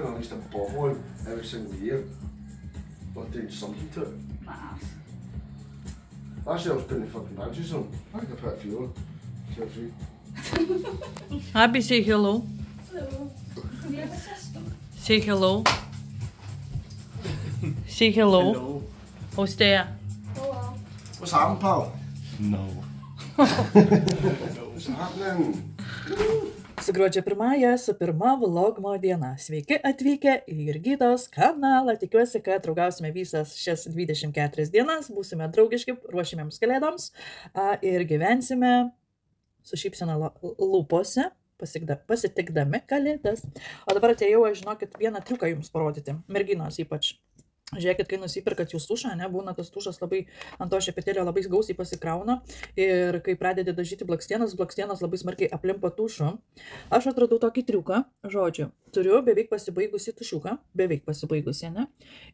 and at least a bottle every single year. Not doing something to it. Nah. Actually, I was putting the fucking badges on. I think I put a few on. 2 or 3. Abby, say hello. Hello. We have a sister. Say hello. Say hello. Hello. Who's there? Hello. What's happening, pal? No. What's happening? Su gruodžio 1-ąją, su pirma vlogmo diena. Sveiki atvykę į Jurgitos kanalą. Tikiuosi, kad draugausime visas šias 24 dienas, būsime draugiški, ruošimėms kalėdoms ir gyvensime su šypsena lūpose, pasitikdami kalėdas. O dabar atėjau, aš žinokit, vieną triuką jums parodyti. Merginos ypač. Žiūrėkit, kai nusipirkat jūs tušą, būna tas tušas labai ant to šepetėlio labai gausiai pasikrauna ir kai pradedi dažyti blakstienas labai smarkiai aplimpa tušu. Aš atradau tokį triuką, žodžiu, turiu beveik pasibaigusi tušiuką,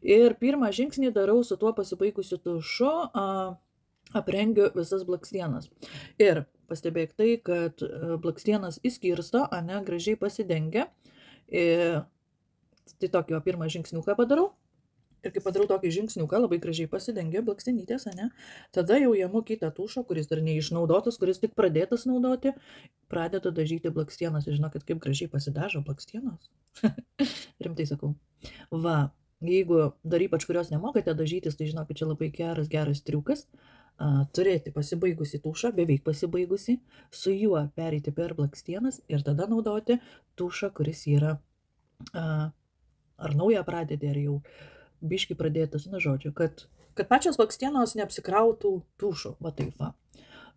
ir pirmą žingsnį darau su tuo pasibaigusiu tušu, aprengiu visas blakstienas. Ir pastebėk tai, kad blakstienas įskirsto, gražiai pasidengia. Tai tokį pirmą žingsniuką padarau. Ir kai padarau tokį žingsniuką, labai gražiai pasidengia blakstienytės, tada jau imu kitą tušą, kuris dar neišnaudotas, kuris tik pradėtas naudoti, pradedu dažyti blakstienas. Ir žinokit, kaip gražiai pasidažo blakstienas. Rimtai sakau. Va, jeigu dar ypač kurios nemokate dažytis, tai žinokit, čia labai geras triukas. Turėti pasibaigusi tušą, beveik pasibaigusi, su juo pereiti per blakstienas ir tada naudoti tušą, kuris yra ar naują pradėti, ar jau biškai pradėtas, žodžiu, kad pačios blakstienos neapsikrautų tušų, va taip va.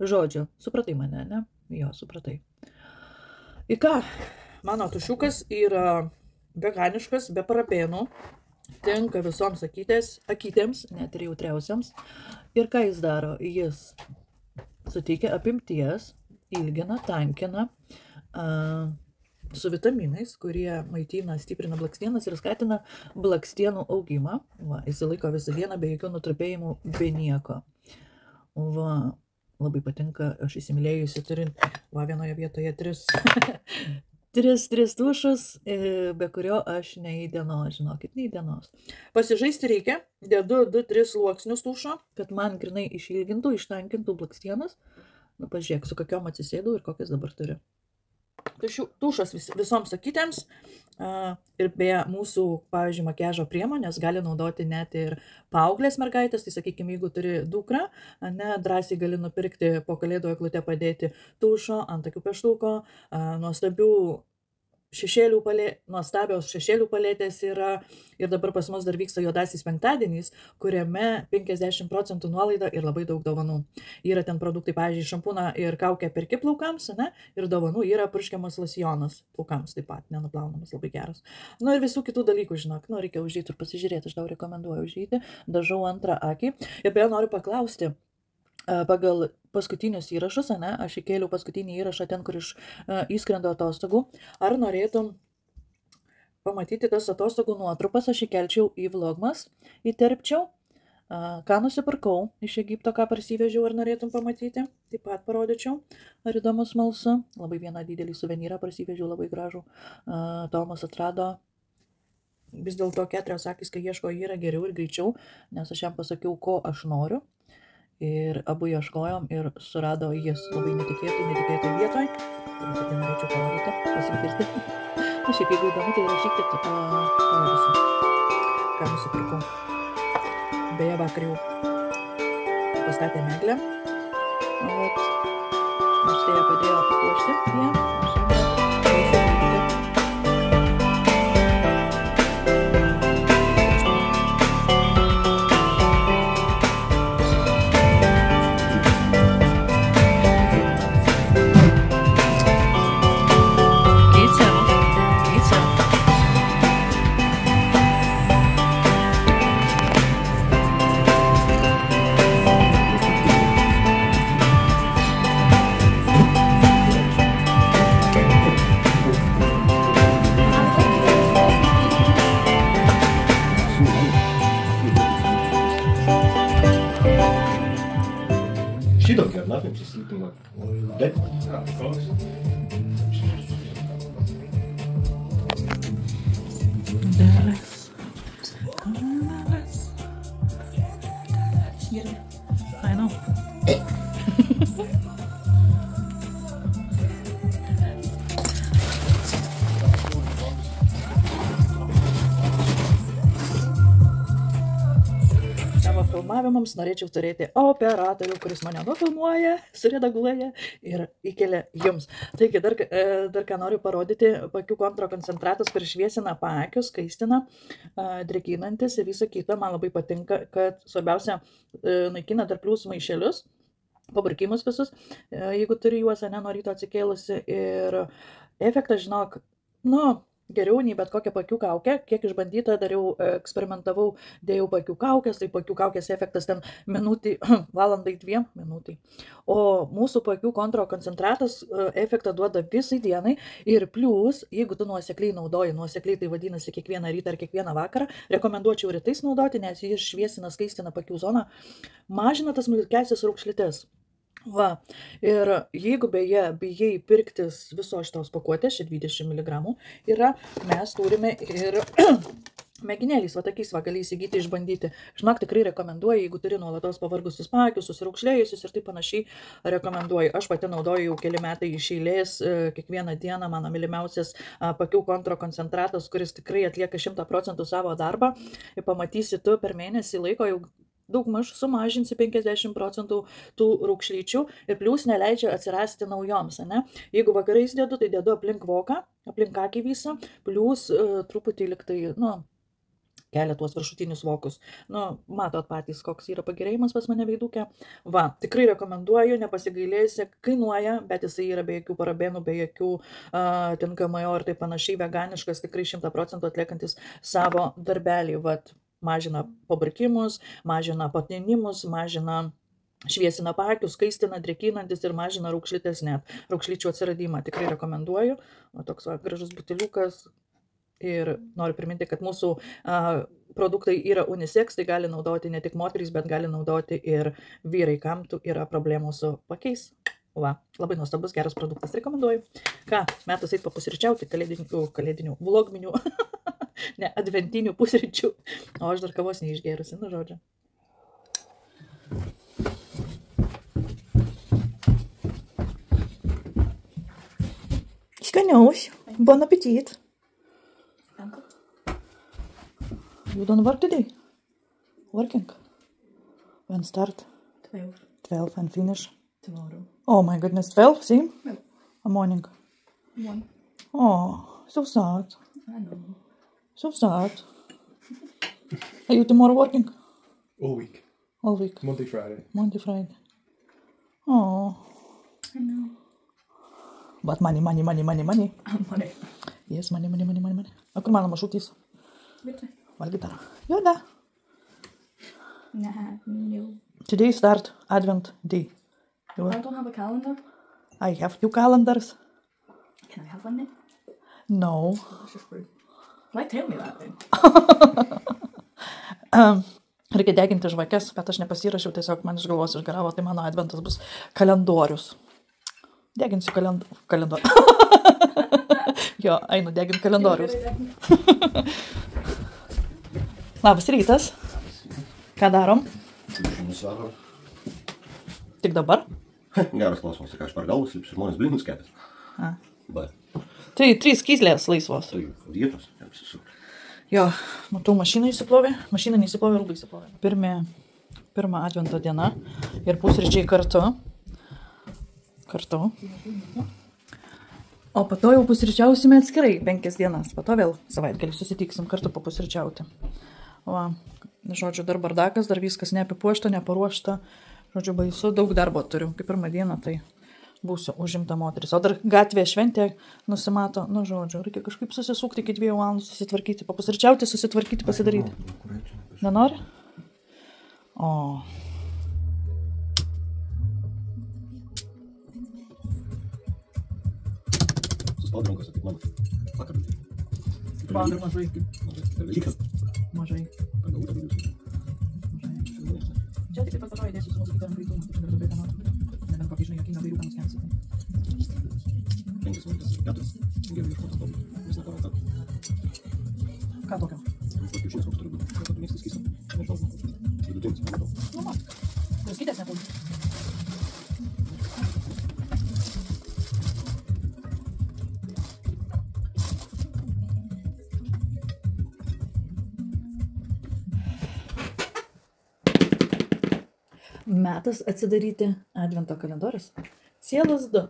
Žodžiu, supratai mane, ne? Jo, supratai. Į ką? Mano tušiukas yra veganiškas, be parabenų, tinka visoms akytėms, net ir jautriausiams. Ir ką jis daro? Jis suteikia apimties, ilgina, tankina, su vitaminais, kurie maitina, stiprina blakstienas ir skatina blakstienų augimą. Va, jis laiko visą dieną be jokių nutrupėjimų, be nieko. Va, labai patinka, aš įsimylėjusi turint, va, vienoje vietoje 3 tušus, be kurio aš neįdienos, žinokit, neįdienos. Pasižaisti reikia, dedu 2-3 sluoksnius tušo, kad man grinai išilgintų, ištankintų blakstienas. Nu, pažiūrėk, su kokiom atsisėdau ir kokias dabar turiu. Tušas visoms akytėms ir beje mūsų, pavyzdžiui, makiažo priemonės gali naudoti net ir paauglės mergaitės, tai sakykime, jeigu turi dukrą, drąsiai gali nupirkti po kalėdų eglutę padėti tušo, ant akių pieštuko, nuostabios šešėlių paletės yra ir dabar pas mus dar vyksta juodasis penktadienis, kuriame 50% nuolaida ir labai daug dovanų. Yra ten produktai, pavyzdžiui, šampūną ir kaukę perki plaukams, ir dovanų yra purškiamas losjonas plaukams taip pat, nenuplaunamas, labai geras. Nu ir visų kitų dalykų, žinok, reikia užžyti ir pasižiūrėti, aš tau rekomenduoju užžyti, dažau antrą akį. Ir beje, noriu paklausti, pagal paskutinius įrašus, aš įkėliau paskutinį įrašą ten, kur iš įskrendo atostogų. Ar norėtum pamatyti tas atostogų nuotrupas, aš įkelčiau į vlogmas, įterpčiau, ką nusipirkau iš Egipto, ką parsivežiau, ar norėtum pamatyti, taip pat parodyčiau, ar įdomus smalsu. Labai vieną didelį suvenyrą parsivežiau, labai gražų. Tomas atrado, vis dėlto 4 akys, kai ieško, yra geriau ir greičiau, nes aš jam pasakiau, ko aš noriu. Ir abu ieškojom ir surado jis labai netikėtai vietoj. Tai norėčiau parodyti, pasikirti. Na šiaip, jeigu įdomu, tai rašykit, parodysiu, ką nusipirkau. Beje, vakar jau pastatė meglę. Aš tai ją padėjau papuošti. She don't care nothing, she's sleeping like dead. Yeah, of course. filmavimams norėčiau turėti operatorių, kuris mane nufilmuoja, suredaguoja ir įkelia jums. Taigi, dar ką noriu parodyti, paakių kontro koncentratas, kuris šviesina paakius, skaistina, drėkinantis ir visą kitą. Man labai patinka, kad svarbiausia naikina darplius maišelius, paburkimus visus, jeigu turi juos, nuo ryto atsikėlusi. Ir efektas, žinok, geriau nei bet kokią paakių kaukę. Kiek išbandyta, dariau, eksperimentavau, dėjau paakių kaukės, tai paakių kaukės efektas ten minutį, valandai 2 minutį. O mūsų paakių kontro koncentratas efektą duoda visai dienai. Ir plius, jeigu tu nuosekliai naudoji, nuosekliai tai vadinasi kiekvieną rytą ar kiekvieną vakarą, rekomenduočiau rytais naudoti, nes jis šviesina, skaistina paakių zoną, mažina tas smulkiąsias raukšlytes. Va, ir jeigu beje bijai pirktis viso šitos pakuotės, 20 mg yra, mes turime ir mėginėliais, va tokiais, gali įsigyti, išbandyti. Žinok, tikrai rekomenduoju, jeigu turi nuolatos pavargusius paakius, susiraukšlėjusius ir taip panašiai, rekomenduoju. Aš pati naudoju jau keli metai iš eilės, kiekvieną dieną mano mylimiausias paakių kontro koncentratas, kuris tikrai atlieka 100% savo darbą. Ir pamatysi tu per mėnesį laiko jau daugmaž sumažinsi 50% tų raukšlyčių ir plius neleidžia atsirasti naujoms, Jeigu vakarais dedu, tai dedu aplink voką, aplink akį visą, plius truputį liktai, kelia tuos viršutinius vokus. Matot patys, koks yra pagerėjimas pas mane veidukė. Va, tikrai rekomenduoju, nepasigailėsi, kainuoja, bet jisai yra be jokių parabenų, be jokių tinkamajo ir taip panašiai veganiškas, tikrai 100% atliekantis savo darbelį. Vat. Mažina paburkimus, mažina patinimus, šviesina paakius, skaistina, drėkinantis ir mažina raukšlytes net. Raukšlyčių atsiradimą tikrai rekomenduoju. Toks gražus buteliukas. Ir noriu priminti, kad mūsų produktai yra unisex, tai gali naudoti ne tik moterys, bet gali naudoti ir vyrai, kam yra problemų su paakiais. Va, labai nuostabus, geras produktas, rekomenduoju. Ką, metas eit papusryčiauti kalėdinių, vlogminių, ne, adventinių pusryčių. O aš dar kavos neišgėrusi, žodžiu. Skaniaus, bon appetit. You don't work today? Working? When start? 12. 12 and finish? Tomorrow. Oh my goodness, 12, same? No. A morning. 1. Oh, so sad. I know. So sad. Are you tomorrow working? All week. All week. Monday, Friday. Monday, Friday. Oh. I know. But money. Money. Yes, money. A kur mano mašutys? Bitte. Valgytara. Juoda. Nah, no. Today start Advent day. I don't have a calendar. I have 2 calendars. Can I have one then? No. That's just rude. Why tell me that then? Reikia deginti žvakes, bet aš nepasirašiau, tiesiog man iš galvos išgaravo, tai mano adventas bus kalendorius. Deginsiu kalendorius. Jo, einu deginti kalendorius. Labas rytas. Ką darom? Tik dabar? Geras klausimas, ką aš per galvas lipsiu, žmonės blynus kepės. Ba. Tai 3 kyslės laisvos. Tai vietos, apsisuk. Jo, matau, mašiną įsiplovė, rūbai įsiplovė. Pirma advento diena ir pusryčiai kartu. O po to jau pusryčiausime atskirai 5 dienas. Po to vėl savaitgalį susitiksim kartu papusryčiauti. Va, žodžiu, dar bardakas, dar viskas neapipuošta, neparuošta. Žodžiu, baisu, daug darbo turiu. Kaip pirmą dieną, tai būsiu užimta moteris. O dar gatvėje šventė nusimato. Žodžiu, reikia kažkaip susisukti iki 2 valandų, susitvarkyti, papusryčiauti, susitvarkyti, pasidaryti. Nenori? O. Suspaud rankose, kaip mano. Vakar. Vakar mažai. Dalykas. Mažai. Čia tik pats atrodo įdėsiu su mūsų kitam greitumą, tai čia dar labai pamatų. Nebent kokį, žinai, jokingą vairiuką nuskensite. 5 minutės, 4. Geriau ieškoti to. Vis nekaro tą. Ką tokio? Kiaušinis koks turi būti. Ką tu mėgsti skysą? Nežinau. Vidutinis, nematau. Nu, man. Skytės neturi. Metas atsidaryti advento kalendorius. Sielos 2.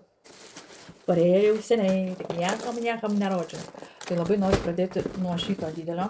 Parėjau seniai, tik niekam nerodžiau. Tai labai noriu pradėti nuo šito didelio.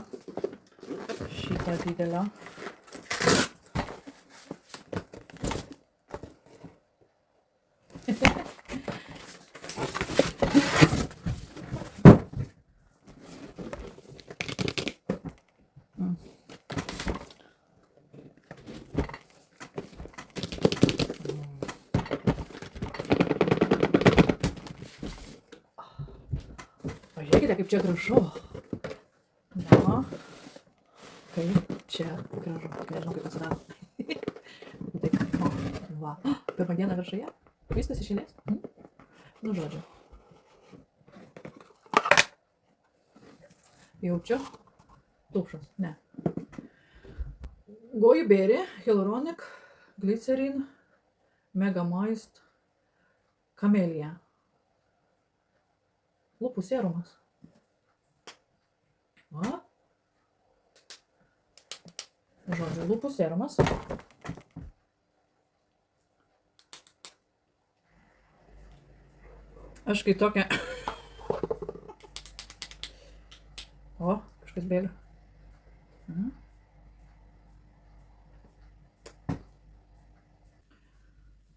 Pažiūrėkite, kaip čia gražu. Na, kaip čia gražu. Nežinau, kaip atsidaro. Taip, va. Pirmą dieną viršuje. Viskas iš eilės. Nu, žodžiu. Jaučiu. Taušas. Ne. Goji berry, hyaluronic, glycerin, mega moist, camellia. Lūpų serumas. Va. Žodžiu, lūpų serumas. Aš kai tokia... O, kažkas bėga.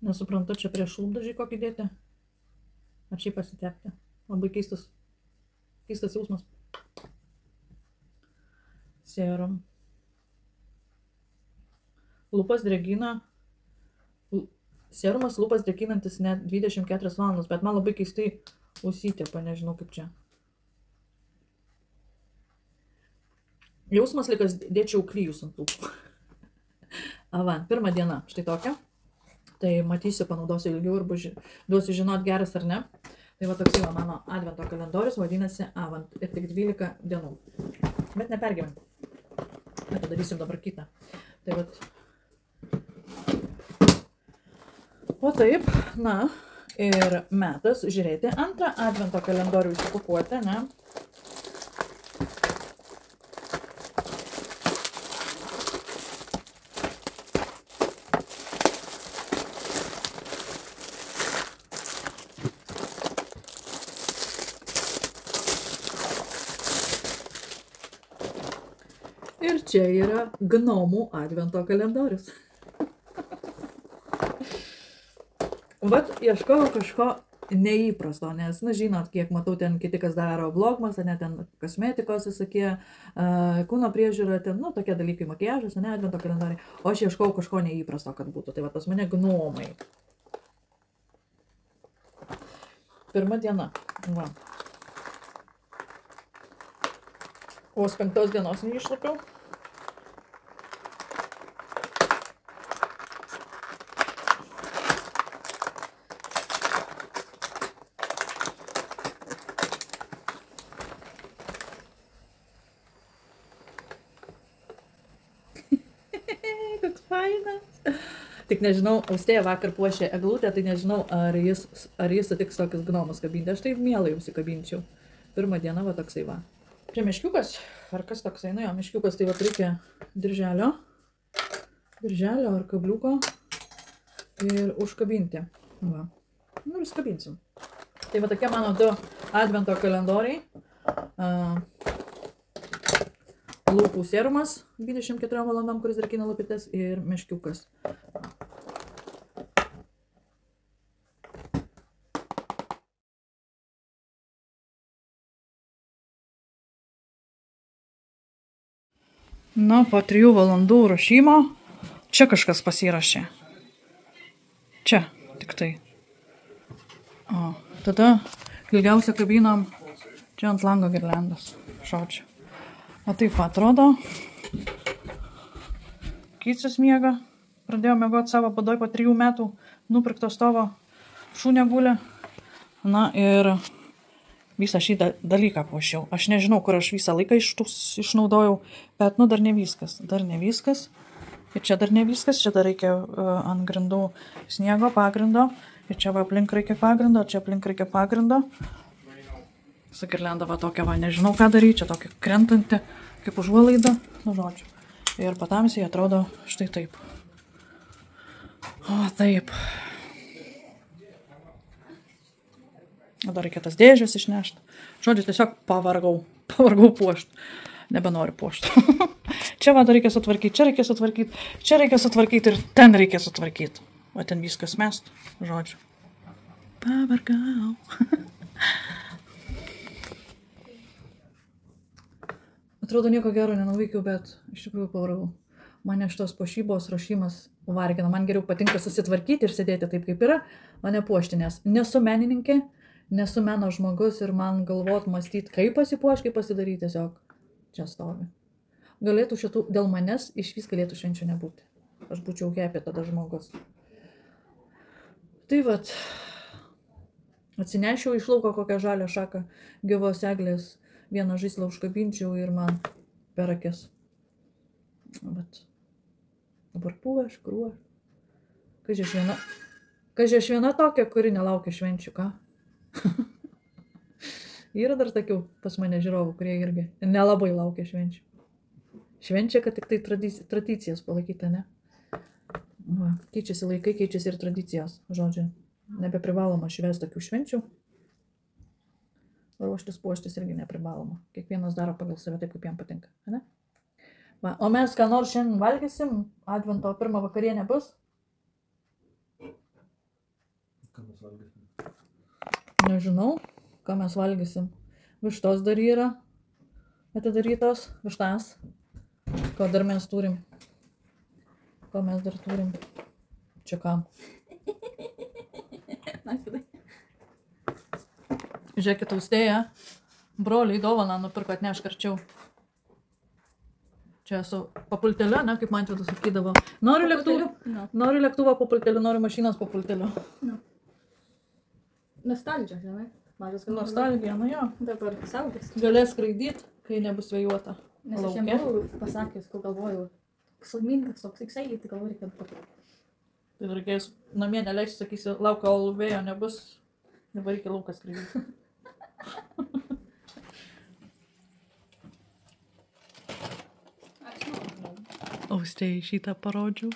Nesuprantu, čia prieš lūpdažį kokį dėti. Ar šiaip pasitepti. Labai keistas jausmas. Serum. Lūpas drėgina. Serumas lūpas drėkinantis net 24 valandas, bet man labai keistai užsitepa, nežinau kaip čia. Jausmas lygas dėčiau klyjus ant lūpų. Va, pirma diena, štai tokia. Tai matysiu, panaudosiu ilgiau ir duosiu žinot geras ar ne. Tai va toksai va mano advento kalendorius vadinasi Avant ir tik 12 dienų. Bet nepergyvent. Bet padarysim dabar kitą. Tai va. O taip, na, ir metas žiūrėti antrą advento kalendorių įsipakuoti, ne? Ir čia yra gnomų advento kalendorius. Vat ieškojau kažko neįprasto, nes, na, žinot, kiek matau ten kiti, kas daro vlogmas, ne, ten kosmetikos visokie, kūno priežiūra, ten, nu, tokie dalykai, makiažas, ne, advento kalendoriai. O aš ieškojau kažko neįprasto, kad būtų. Tai va, pas mane gnomai. Pirma diena. Va. Vos 5 dienos neišlapiau. Koks fainas. Tik nežinau, Austėja vakar puošė eglutę, tai nežinau, ar jis sutiks tokius gnomus kabinti. Aš taip mielai užsikabinčiau. Pirmą dieną va toksai va. Čia meškiukas, ar kas toksai, nu jo, meškiukas, tai va reikia dirželio ar kabliuko ir užkabinti. Va. Nu ir skabinsim. Tai va tokie mano 2 advento kalendoriai. Lūpų serumas 24 valandom, kuris drėkina lūpytes, ir meškiukas. Na, po 3 valandų ruošimo, čia kažkas pasirašė. Čia, tik tai. O, tada ilgiausia kabinam čia ant lango girliandas. Žodžiu. O taip atrodo. Kycis miega. Pradėjo miegoti savo padoj po 3 metų. Nupirkto stovo šunė gulė. Na ir visą šį dalyką puošiau. Aš nežinau, kur aš visą laiką išnaudojau, bet nu dar ne viskas. Ir čia dar ne viskas, čia dar reikia ant grindų sniego pagrindo. Ir čia va aplink reikia pagrindo, čia aplink reikia pagrindo. Su girlianda va tokia va, nežinau ką daryti, čia tokia krentanti, kaip užuolaida, nu žodžiu. Ir patamsiai atrodo štai taip. O, taip. Dar reikia tas dėžės išnešti. Žodžiu, tiesiog pavargau puošti. Nebenoriu puošti. Čia va, reikia sutvarkyti, čia reikia sutvarkyti, čia reikia sutvarkyti ir ten reikia sutvarkyti. O ten viskas mest, žodžiu. Pavargau. Atrodo, nieko gero nenuveikiau, bet iš tikrųjų pavargau. Mane šitos puošybos ruošimas vargina. Man geriau patinka susitvarkyti ir sėdėti taip, kaip yra, o ne puošti, nes nesu menininkė, nesu meno žmogus ir man galvot, mąstyti, kaip pasipuošti, kaip pasidaryti, tiesiog čia stovi. Galėtų šitų, dėl manęs iš vis galėtų švenčių nebūti. Aš būčiau happy tada žmogus. Tai vat, atsinešiau iš lauko kokią žalią šaką gyvos eglės, vieną žaislą užkabinčiau ir man per akis. Bet dabar puoš. Kaži aš viena tokia, kuri nelaukia švenčių, ką? Yra dar tokių pas mane žiūrovų, kurie irgi nelabai laukia švenčių. Švenčia, kad tik tai tradicijas palaikyta, ne? Va, keičiasi laikai, keičiasi ir tradicijos, žodžiu. Nebeprivaloma švęsti tokių švenčių. Ruoštis, puoštis irgi neprivaloma. Kiekvienas daro pagal save taip, kaip jam patinka, ne? Va, o mes ką nors šiandien valgysim? Advento pirmą vakarienę bus? Ką mes valgysim? Nežinau, ką mes valgysim. Vištos dar yra atidarytos, vištas. Ko dar mes turim? Ko mes dar turim? Čia kam? Žiūrėkit, austėja. Broliai dovaną nupirko, atnešk arčiau. Čia su papulteliu, ne, kaip man čia sakydavo. Noriu lėktuvą papulteliu, noriu mašinos papulteliu. No. Nostalgija, žinai. Nostalgija, nu jo. Dabar saugės. Galės skraidyti, kai nebus vėjuota. Nes aš jam buvau pasakęs, kur galvojau, laimingas, toks iksai, tai galvoju, reikia pakeisti. Tai reikės namie neleisiu, sakysiu, lauk, kol vėjo nebus, dabar reikia laukas skraidyti. Austėjai šitą parodžiau.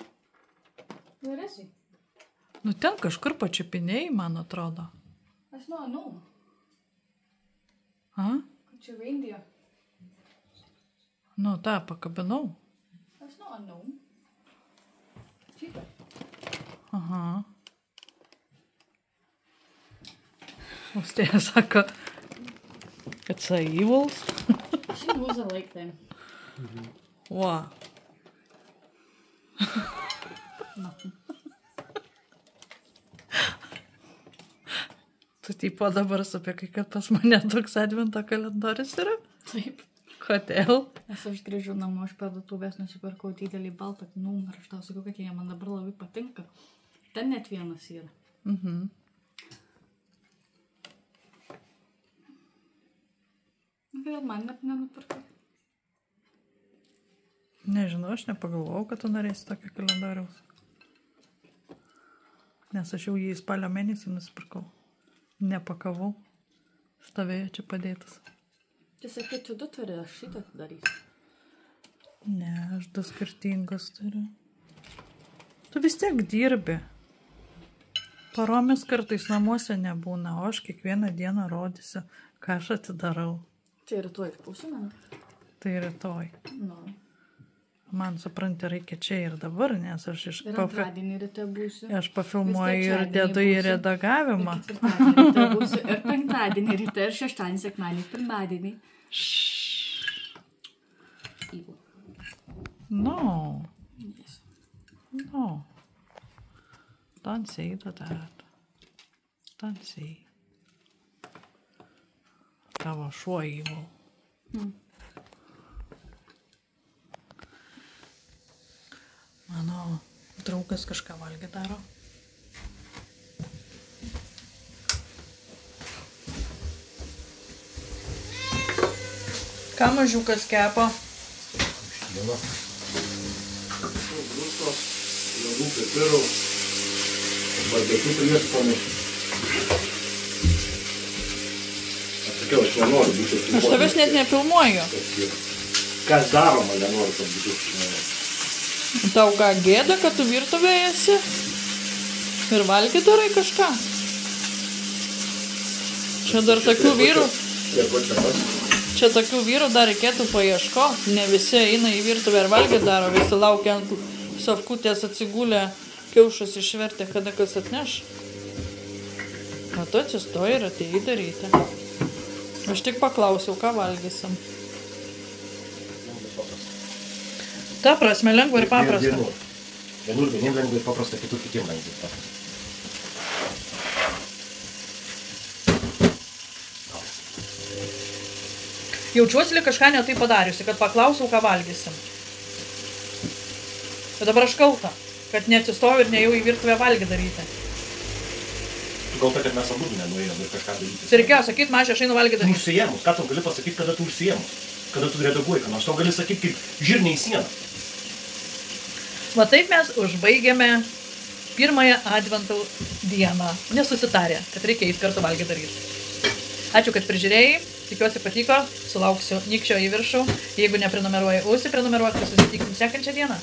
Where is he? Nu ten kažkur pačiupinėjai, man atrodo. That's not a gnome. A? It's a reindeer. Nu, tą pakabinau. That's not a gnome. Cheetah. Aha. Austėja sako, kad it's evil. She knows I like them. Va. Tu tipo dabar sakai, kad pas mane toks advento kalendorius yra? Taip. Kodėl? Nes aš grįžau namo iš parduotuvės, nusipirkau didelį baltą gnumą ir aš tau sakau, kad jie man dabar labai patinka. Ten net vienas yra. Mhm. Kodėl man net nenupirkai? Nežinau, aš nepagalvojau, kad tu norėsi tokio kalendoriaus. Nes aš jau jį spalio mėnesį nusipirkau. Nepakavau. Stovėjo čia padėtas. Tu sakai, tu du turi, aš šitą darysiu. Ne, aš du skirtingus turiu. Tu vis tiek dirbi. Paromis kartais namuose nebūna, o aš kiekvieną dieną rodysiu, ką aš atidarau. Tai rytoj pusumėm? Tai rytoj. Nu. Man supranti, reikia čia ir dabar, nes aš Ir antradienį ryte būsiu. Aš pafilmuoju ir dedu į redagavimą. Ir ketvirtadienį ryte būsiu. Ir penktadienį ryte, ir šeštadienį, sekmadienį, pirmadienį. Evil. No. Yes. No. Don't say that. Don't say. Tavo šuo evil. Mano draugas kažką valgį daro. Ką mažiukas kepa? Viena. Druskos, ledų, pipirų, barbekių prieskonių. Aš sakiau, aš nenoriu būti filmuotas. Aš tavęs net nefilmuoju. Kas daroma, nenoriu, kad būtų filmuotas. Tau ką gėda, kad tu virtuvėje esi? Ir valgyt darai kažką? Čia dar tokių vyrų. Čia tokių vyrų dar reikėtų paieško. Ne visi eina į virtuvę ir valgyt daro. Visi laukia ant sofkutės atsigulę kiaušus išvertę, kada kas atneš. O tu atsistoji ir atėjai daryti. Aš tik paklausiau, ką valgysim. Ta prasme, lengva ir paprasta. Vienur vieniem lengva ir paprasta, kitur kitiem lengva ir paprasta. Jaučiuosi lyg kažką ne tai padariusi, kad paklausiau, ką valgysim. Bet dabar aš kalta, kad neatsistoju ir nejau į virtuvę valgį daryti. Gal tai, kad mes abu nenuėjom ir kažką daryti. Tai reikėjo sakyti, mažai, aš einu valgį Tu daryti. užsijėmus, ką tu gali pasakyti, kada tu užsijėmus? Kada tu redaguoji, ką nors tau gali sakyti kaip žirniai į sieną. Va taip mes užbaigėme pirmąją advento dieną. Nesusitarė, kad reikia eiti kartu valgį daryti. Ačiū, kad prižiūrėjai. Tikiuosi patiko. Sulauksiu nykščio į viršų. Jeigu neprenumeruoji, užsiprenumeruok, tai susitiksim sekančią dieną.